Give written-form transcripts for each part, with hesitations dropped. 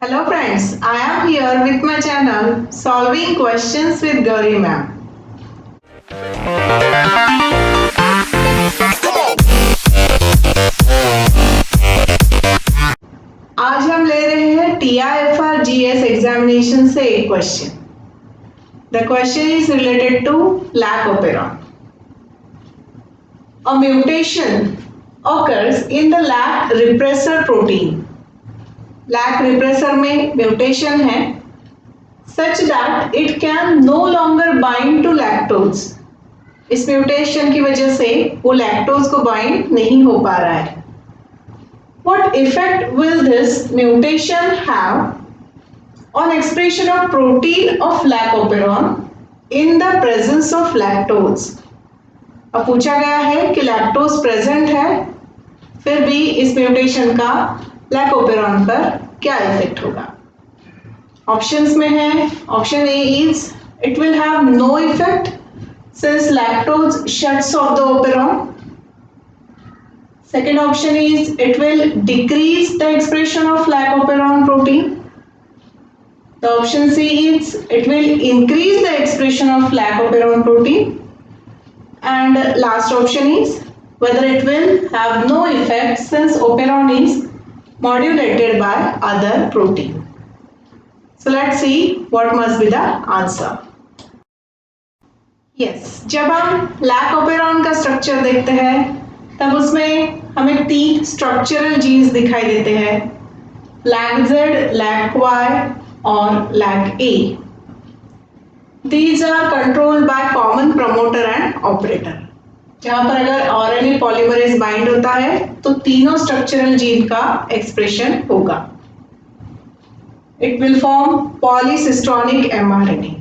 Hello friends, I am here with my channel Solving Questions with Gauri Ma'am. आज हम ले रहे हैं TIFR GS एग्जामिनेशन से एक question. The question is related to lac operon. A mutation occurs in the lac repressor protein. lac repressor में mutation है such that it can no longer bind to lactose. इस mutation की वजह से वो lactose को बाइंड नहीं हो पा रहा है. What effect will this mutation have on expression of protein of lac operon in the presence of lactose? अब पूछा गया है कि लैक्टोज प्रेजेंट है फिर भी इस म्यूटेशन का लैक ओपेरॉन पर क्या इफेक्ट होगा. ऑप्शंस में है. Option A is it will have no effect since lactose shuts off the operon. Second option is it will decrease the expression of lac operon protein. The option C is it will increase the expression of lac operon protein. And last option is whether it will have no effect since operon is modulated by other protein. So let's see what must be the answer. जब हम lac operon का structure देखते हैं तब उसमें हमें 3 structural jeans दिखाई देते हैं. लैक जेड, लैक वाई और lac A. These are controlled by common promoter and operator. जहां पर अगर आरएनए पॉलीमरेज बाइंड होता है तो तीनों स्ट्रक्चरल जीन का एक्सप्रेशन होगा. It will form पॉलीसिस्टोनिक mRNA.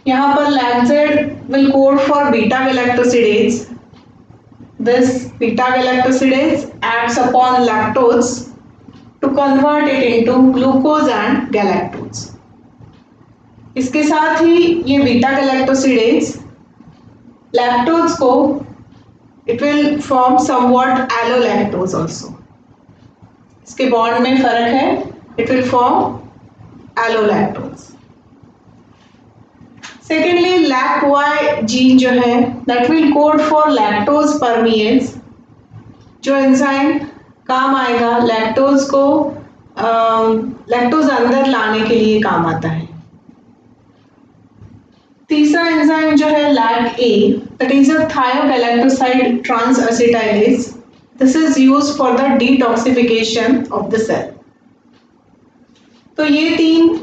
यहाँ पर लैक्जेड will code for beta galactosidase. This beta galactosidase acts upon lactose to convert it into glucose and galactose. इसके साथ ही ये बीटा galactosidase lactose को it will form somewhat allolactose also. इसके बॉन्ड में फर्क है. It will form allolactose. Secondly lac Y gene जो है that will code for lactose permease. जो एंजाइम काम आएगा लैक्टोज को लैक्टोज अंदर लाने के लिए काम आता है. तीसरा एंजाइम जो है lac A that is a thiogalactoside transacetylase. This is used for the detoxification of the cell. तो ये 3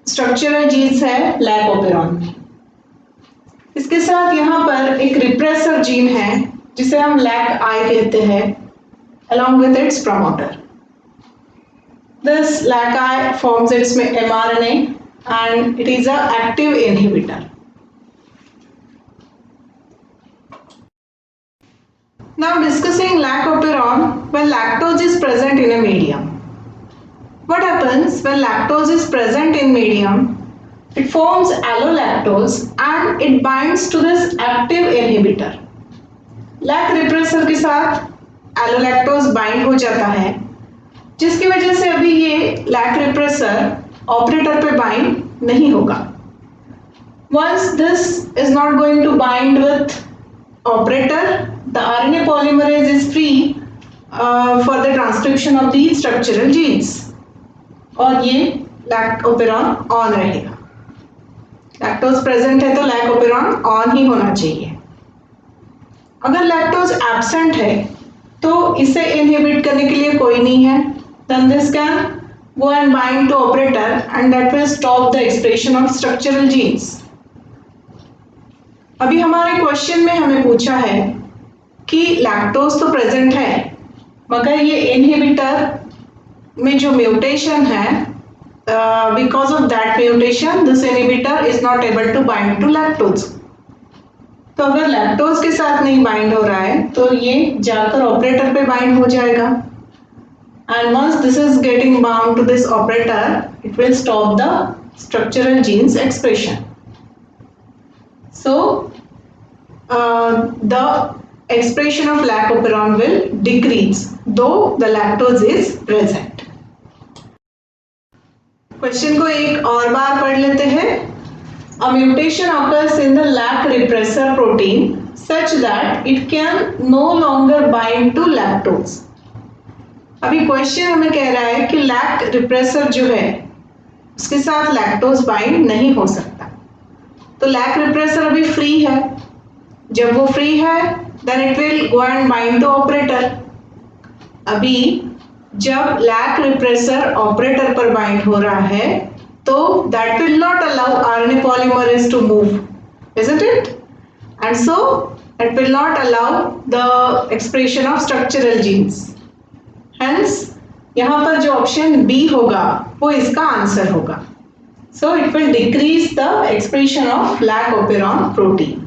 स्ट्रक्चरल जीन्स है लैक ओपेरॉन में. इसके साथ यहाँ पर एक रिप्रेसर जीन है जिसे हम लैक आई कहते हैं along with its promoter. This lac I forms its mRNA and it is a active inhibitor. Now discussing lac operon when lactose is present in a medium. What happens when lactose is present in medium? It forms allolactose and it binds to this active inhibitor. Lac repressor के साथ allolactose bind हो जाता है जिसकी वजह से अभी ये लैक रिप्रेसर ऑपरेटर पे बाइंड नहीं होगा. Once this is not going to bind with operator, the RNA polymerase is free for the transcription of the structural genes. और ये लैक ओपेरॉन ऑन रहेगा. लैक्टोज प्रेजेंट है तो लैक ओपेरॉन ऑन ही होना चाहिए. अगर लैक्टोज एब्सेंट है तो इसे इनहिबिट करने के लिए कोई नहीं है. Then this can go and bind to operator and that will stop the expression of structural genes. अभी हमारे क्वेश्चन में हमें पूछा है कि लैक्टोज तो प्रेजेंट है मगर ये इनहिबिटर में जो म्यूटेशन है because of that mutation this inhibitor is not able to bind to lactose. तो अगर लैक्टोज के साथ नहीं बाइंड हो रहा है तो ये जाकर ऑपरेटर पे बाइंड हो जाएगा and once this is getting bound to this operator it will stop the structural genes expression. So the expression of lac operon will decrease though the lactose is present. Question को एक और बार पढ़ लेते हैं. A mutation occurs in the lac repressor protein such that it can no longer bind to lactose. अभी question हमें कह रहा है कि लैक रिप्रेसर जो है उसके साथ लैक्टोज बाइंड नहीं हो सकता. तो लैक रिप्रेसर अभी फ्री है. जब वो फ्री है then it will go and bind to operator. अभी जब लैक रिप्रेसर ऑपरेटर पर बाइंड हो रहा है तो that will not allow RNA polymerase to move, isn't it? And so it will not allow the expression of structural genes. Hence यहाँ पर जो ऑप्शन बी होगा वो इसका आंसर होगा. So it will decrease the expression of lac operon protein.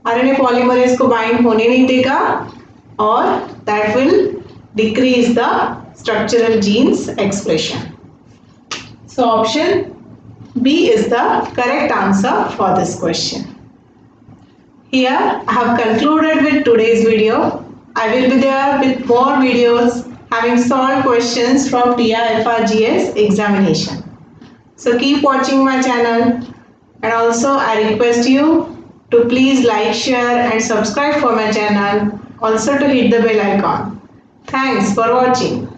RNA polymerase को bind होने नहीं देगा और that will decrease the structural genes expression. So option B is the correct answer for this question. Here I have concluded with today's video. I will be there with more videos having solved questions from TIFRGS examination. So keep watching my channel, and also I request you to please like, share and subscribe for my channel. Also to hit the bell icon. Thanks for watching.